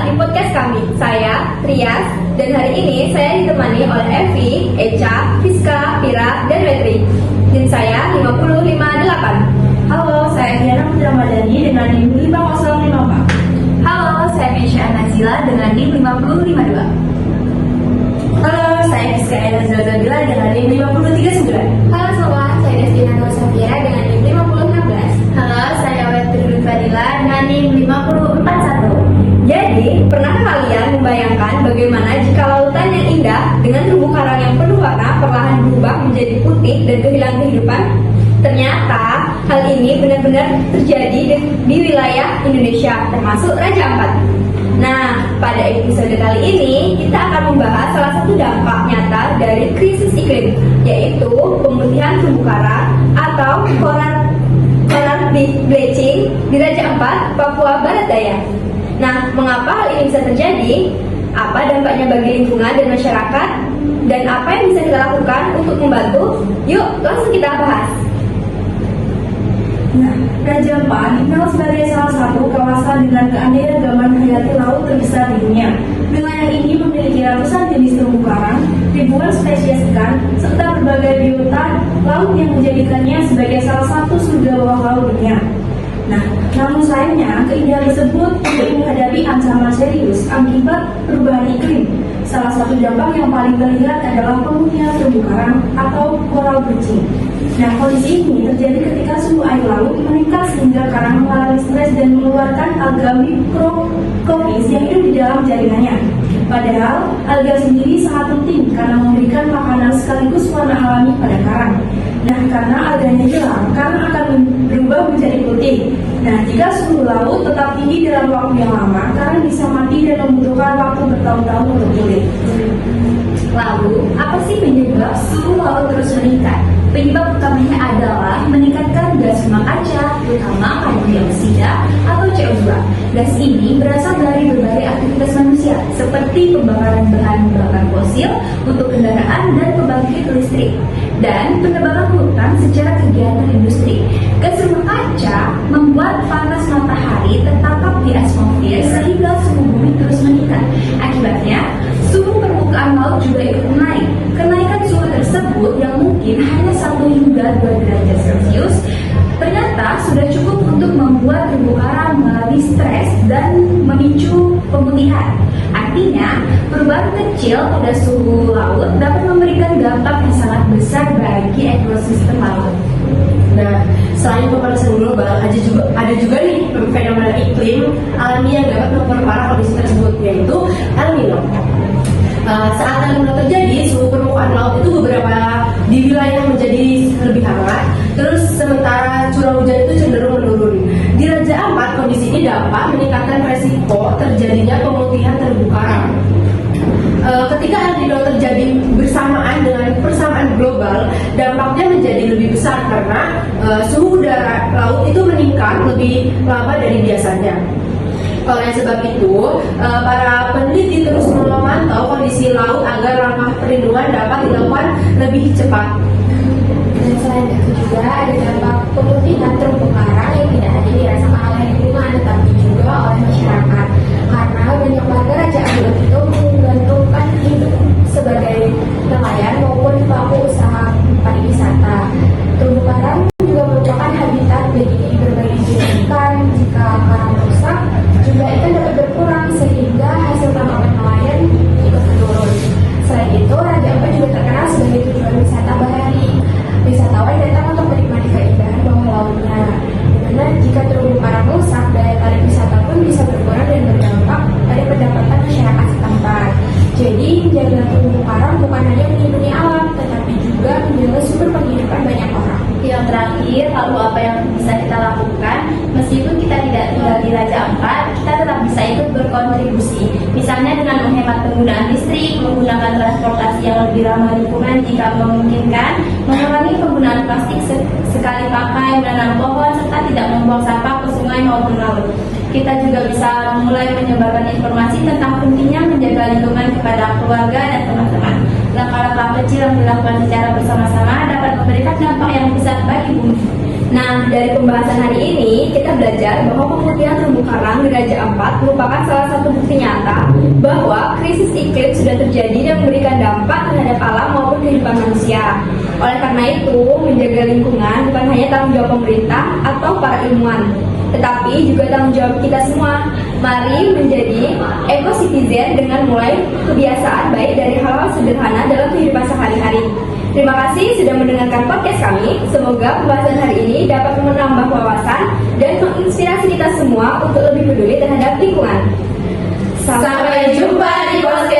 di podcast kami. Saya Trias, dan hari ini saya ditemani oleh Evi, Eca, Fiska, Pira, dan Metri. Dan saya 5058. Halo, saya Diana Putra Madani dengan NIM 5054. Halo, saya Mesya Nazila dengan NIM 5052. Halo, saya Fiska Eda Zabila dengan NIM 5039. Halo semua, saya Destina Nur Safira dengan NIM 5016. Halo, saya Wetri Fadila dengan NIM 5041. Jadi, pernahkah kalian membayangkan bagaimana jika lautan yang indah dengan terumbu karang yang penuh warna perlahan berubah menjadi putih dan kehilangan kehidupan? Ternyata hal ini benar-benar terjadi di wilayah Indonesia, termasuk Raja Ampat. Nah, pada episode kali ini kita akan membahas salah satu dampak nyata dari krisis iklim, yaitu pemutihan terumbu karang atau coral bleaching di Raja Ampat, Papua Barat Daya. Nah, mengapa hal ini bisa terjadi? Apa dampaknya bagi lingkungan dan masyarakat? Dan apa yang bisa kita lakukan untuk membantu? Yuk, langsung kita bahas. Nah, Raja Ampat dikenal sebagai salah satu kawasan dengan keanekaragaman hayati laut terbesar di dunia. Wilayah ini memiliki ratusan jenis terumbu karang, ribuan spesies ikan, serta berbagai biota laut yang menjadikannya sebagai salah satu surga bawah laut dunia. Nah, namun sayangnya keindahan tersebut tidak menghadapi ancaman serius akibat perubahan iklim. Salah satu dampak yang paling terlihat adalah pemutihan terumbu karang atau coral bleaching. Nah, kondisi ini terjadi ketika suhu air laut meningkat sehingga karang mengalami stres dan mengeluarkan alga mikrofis yang hidup di dalam jaringannya. Padahal alga sendiri sangat penting karena memberikan makanan sekaligus warna alami pada karang. Nah, karena alganya hilang, karang akan berubah menjadi putih. Nah, jika suhu laut tetap tinggi dalam waktu yang lama, karang bisa mati dan membutuhkan waktu bertahun-tahun untuk pulih. Lalu, apa sih penyebab suhu laut terus meningkat? Penyebab utamanya adalah meningkatkan gas rumah kaca, terutama karbon dioksida atau CO2. Gas ini berasal dari berbagai aktivitas manusia, seperti pembakaran bahan bakar fosil untuk kendaraan dan pembangkit listrik, dan penebangan hutan secara kegiatan industri. Gas rumah kaca membuat panas matahari tertangkap di atmosfer sehingga suhu bumi terus meningkat. Akibatnya, suhu permukaan laut juga ikut naik. Kenaikan suhu tersebut yang mungkin hanya 1 hingga 2 derajat Celcius ternyata sudah cukup untuk membuat terumbu karang mengalami stres dan memicu pemutihan. Artinya, perubahan kecil pada suhu laut dapat memberikan dampak yang sangat besar bagi ekosistem laut. Nah, selain pemanasan global, ada juga nih fenomena iklim alami yang dapat memperparah kondisi tersebut, yaitu El Nino. Saat El Nino terjadi, suhu permukaan laut itu di wilayah menjadi lebih hangat, terus sementara curah hujan itu cenderung menurun. Di Raja Ampat, kondisi ini dapat meningkatkan resiko terjadinya pemutihan terumbu karang. Ketika El Nino terjadi bersamaan dengan persamaan global, dampaknya menjadi lebih besar karena suhu udara laut itu meningkat lebih lama dari biasanya. Oleh sebab itu, para peneliti terus memantau kondisi laut agar langkah perlindungan dapat dilakukan lebih cepat. Dan selain itu juga ada dampak pemutihan terumbu karang yang tidak hanya dirasakan oleh lingkungan tetapi juga oleh masyarakat. Karena banyak warga Raja Ampat itu menggantungkan hidup sebagai nelayan maupun pelaku usaha pariwisata. Terumbu karang juga merupakan habitat bagi berbagai jenis ikan. Jika karang rusak, jumlah ikan dapat berkurang sehingga hasil tangkapan nelayan ikut menurun. Selain itu, Raja Ampat juga terkenal sebagai tujuan wisata bahari. Wisatawan datang untuk menikmati keindahan bawah lautnya. Dimana jika terumbu karang rusak, daya tarik wisata pun bisa berkurang dan berdampak pada pendapatan masyarakat setempat. Jadi, menjaga terumbu karang bukan hanya melindungi alam, tetapi juga menjaga sumber penghidupan banyak orang. Yang terakhir, lalu apa yang bisa kita lakukan? Meskipun kita tidak tinggal di Raja Ampat, kita tetap bisa ikut berkontribusi. Misalnya dengan menghemat penggunaan listrik, menggunakan transportasi yang lebih ramah lingkungan jika memungkinkan, mengurangi penggunaan plastik sekali pakai, menanam pohon, serta tidak membuang sampah ke sungai maupun laut. Kita juga bisa mulai menyebarkan informasi tentang pentingnya menjaga lingkungan kepada keluarga dan teman-teman. Langkah-langkah kecil yang dilakukan secara bersama-sama dapat memberikan dampak yang besar bagi bumi. Nah, dari pembahasan hari ini, kita belajar bahwa pemutihan terumbu karang di Raja Ampat merupakan salah satu bukti nyata bahwa krisis iklim sudah terjadi dan memberikan dampak terhadap alam maupun kehidupan manusia. Oleh karena itu, menjaga lingkungan bukan hanya tanggung jawab pemerintah atau para ilmuwan, tetapi juga tanggung jawab kita semua. Mari menjadi eco-citizen dengan mulai kebiasaan baik dari hal-hal sederhana dalam kehidupan sehari-hari. Terima kasih sudah mendengarkan podcast kami. Semoga pembahasan hari ini dapat menambah wawasan dan menginspirasi kita semua untuk lebih peduli terhadap lingkungan. Sampai jumpa di podcast